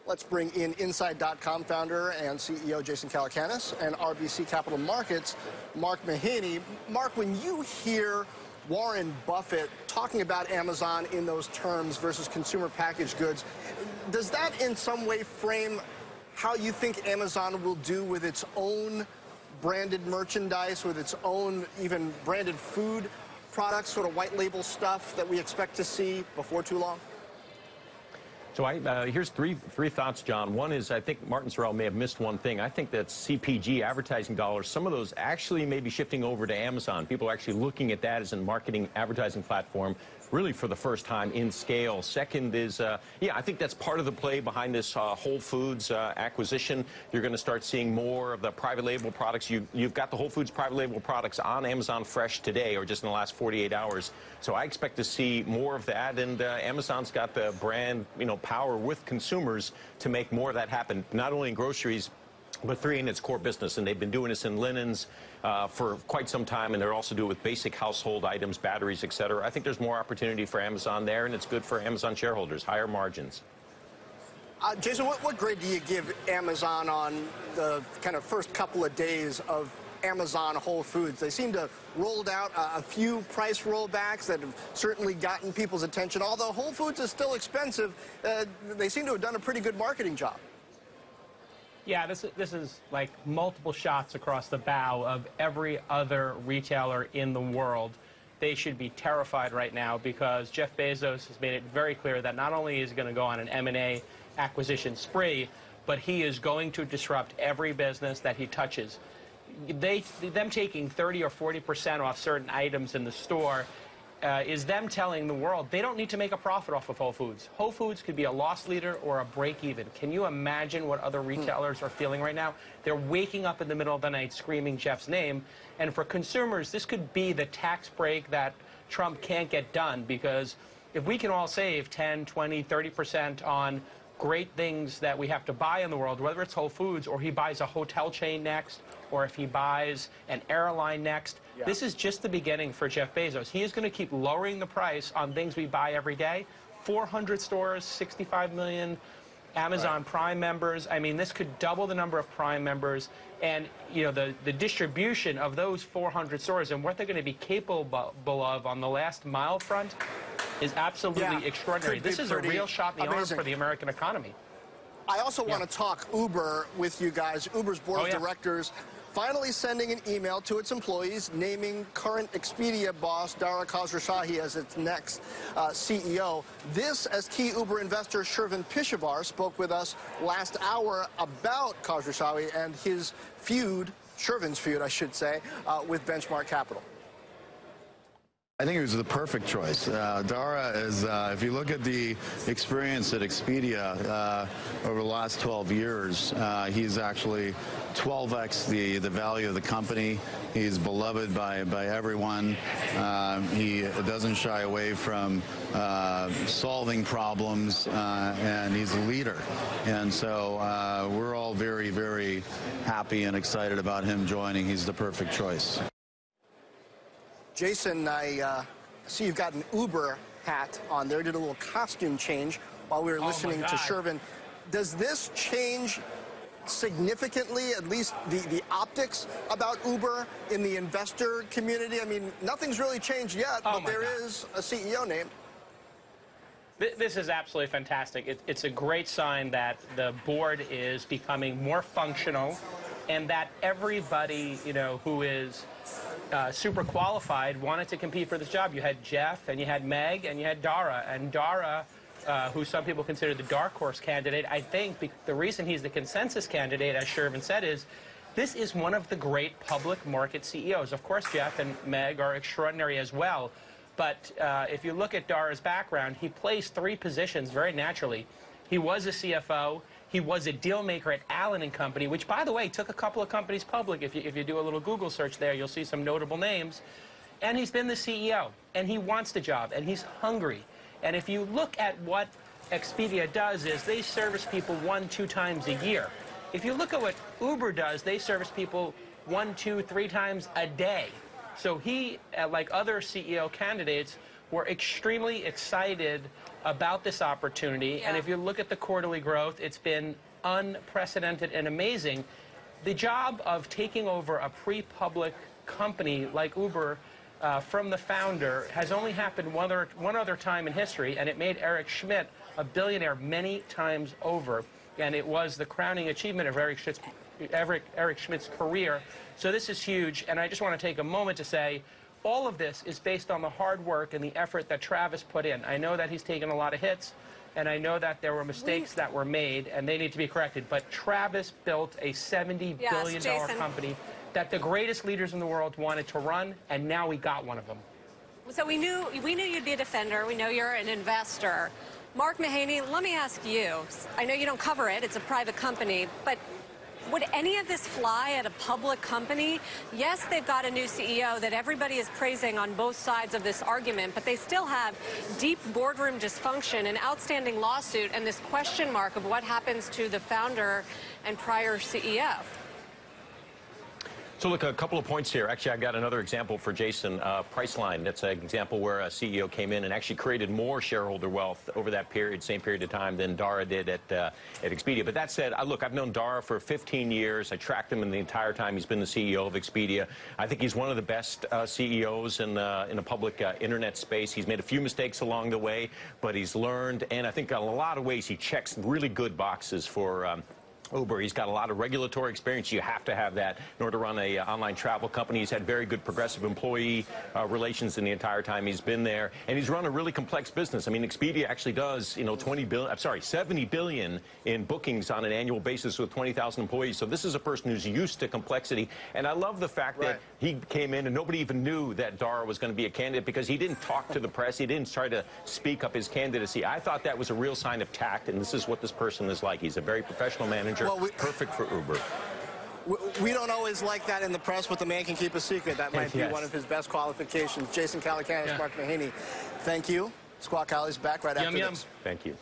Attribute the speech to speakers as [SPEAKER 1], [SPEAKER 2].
[SPEAKER 1] Let's bring in Inside.com founder and CEO Jason Calacanis and RBC Capital Markets Mark Mahaney. Mark, when you hear Warren Buffett talking about Amazon in those terms versus consumer packaged goods, does that in some way frame how you think Amazon will do with its own branded merchandise, with its own even branded food products, sort of white label stuff that we expect to see before too long?
[SPEAKER 2] So here's three thoughts, John. One is I think Martin Sorrell may have missed one thing. I think that CPG advertising dollars, some of those actually may be shifting over to Amazon. People are actually looking at that as a marketing advertising platform really for the first time in scale. Second is, yeah, I think that's part of the play behind this Whole Foods acquisition. You're going to start seeing more of the private label products. You've got the Whole Foods private label products on Amazon Fresh today or just in the last 48 hours. So I expect to see more of that, and Amazon's got the brand, power with consumers to make more of that happen, not only in groceries, but in its core business. And they've been doing this in linens for quite some time, and they're also doing it with basic household items, batteries, et cetera. I think there's more opportunity for Amazon there, and it's good for Amazon shareholders, higher margins.
[SPEAKER 1] Jason, what grade do you give Amazon on the kind of first couple of days of Amazon Whole Foods? They seem to have rolled out a few price rollbacks that have certainly gotten people's attention. Although Whole Foods is still expensive, they seem to have done a pretty good marketing job.
[SPEAKER 3] Yeah, this is like multiple shots across the bow of every other retailer in the world. They should be terrified right now because Jeff Bezos has made it very clear that not only is he going to go on an M&A acquisition spree, but he is going to disrupt every business that he touches. Them taking 30 or 40% off certain items in the store is them telling the world they don't need to make a profit off of Whole Foods. Whole Foods could be a loss leader or a break even. Can you imagine what other retailers are feeling right now? They're waking up in the middle of the night screaming Jeff's name. And for consumers, this could be the tax break that Trump can't get done, because if we can all save 10, 20, 30% on great things that we have to buy in the world, whether it's Whole Foods or he buys a hotel chain next, or if he buys an airline next. Yeah. This is just the beginning for Jeff Bezos. He is going to keep lowering the price on things we buy every day. 400 stores, 65 million Amazon Prime members. I mean, this could double the number of Prime members. And, the distribution of those 400 stores and what they're going to be capable of on the last mile front is absolutely extraordinary. This is a real shot in the arm for the American economy.
[SPEAKER 1] I also want to talk Uber with you guys. Uber's board of directors finally sending an email to its employees naming current Expedia boss Dara Khosrowshahi as its next CEO. This, as key Uber investor Shervin Pishavar spoke with us last hour about Khosrowshahi and his feud, Shervin's feud, I should say, with Benchmark Capital.
[SPEAKER 4] I think it was the perfect choice. Dara is, if you look at the experience at Expedia over the last 12 years, he's actually 12x the value of the company. He's beloved by everyone. He doesn't shy away from solving problems, and he's a leader. And so we're all very, very happy and excited about him joining. He's the perfect choice.
[SPEAKER 1] Jason, I see you've got an Uber hat on there. Did a little costume change while we were listening to Shervin. Does this change significantly, at least the optics about Uber in the investor community? I mean, nothing's really changed yet, but there is a CEO named.
[SPEAKER 3] This is absolutely fantastic. It's a great sign that the board is becoming more functional, and that everybody, who is super qualified wanted to compete for this job. You had Jeff, and you had Meg, and you had Dara. And Dara, who some people consider the dark horse candidate, I think the reason he's the consensus candidate, as Shervin said, is this is one of the great public market CEOs. Of course, Jeff and Meg are extraordinary as well. But if you look at Dara's background, he plays 3 positions very naturally. He was a CFO. He was a deal maker at Allen & Company, which, by the way, took a couple of companies public. If you do a little Google search there, you'll see some notable names. And he's been the CEO, and he wants the job, and he's hungry. And if you look at what Expedia does is they service people 1-2 times a year. If you look at what Uber does, they service people 1, 2, 3 times a day. So he, like other CEO candidates, We're extremely excited about this opportunity.
[SPEAKER 5] Yeah.
[SPEAKER 3] And if you look at the quarterly growth, it's been unprecedented and amazing. The job of taking over a pre-public company like Uber from the founder has only happened one other time in history, and it made Eric Schmidt a billionaire many times over. And it was the crowning achievement of Eric Schmidt's career. So this is huge, and I just want to take a moment to say all of this is based on the hard work and the effort that Travis put in. I know that he's taken a lot of hits, and I know that there were mistakes that were made, and they need to be corrected. But Travis built a $70 billion company that the greatest leaders in the world wanted to run, and now we got one of them.
[SPEAKER 5] So we knew you'd be a defender. We know you're an investor. Mark Mahaney, let me ask you. I know you don't cover it. It's a private company, but would any of this fly at a public company? Yes, they've got a new CEO that everybody is praising on both sides of this argument, but they still have deep boardroom dysfunction, an outstanding lawsuit, and this question mark of what happens to the founder and prior CEO.
[SPEAKER 2] So look, a couple of points here. Actually, I've got another example for Jason. Priceline, that's an example where a CEO came in and actually created more shareholder wealth over that period, same period of time, than Dara did at Expedia. But that said, look, I've known Dara for 15 years. I tracked him in the entire time he's been the CEO of Expedia. I think he's one of the best CEOs in the public internet space. He's made a few mistakes along the way, but he's learned, and I think in a lot of ways he checks really good boxes for Uber. He's got a lot of regulatory experience. You have to have that in order to run a online travel company. He's had very good progressive employee relations in the entire time he's been there, and he's run a really complex business. I mean, Expedia actually does, 70 billion in bookings on an annual basis with 20,000 employees. So this is a person who's used to complexity, and I love the fact that he came in and nobody even knew that Dara was going to be a candidate because he didn't talk to the press. He didn't try to speak up his candidacy. I thought that was a real sign of tact, and this is what this person is like. He's a very professional manager. Well, perfect for Uber.
[SPEAKER 1] We don't always like that in the press, but the man can keep a secret. That might be one of his best qualifications. Jason Calacanis, Mark Mahaney, thank you. SquawkAlley's back right after this.
[SPEAKER 2] Thank you.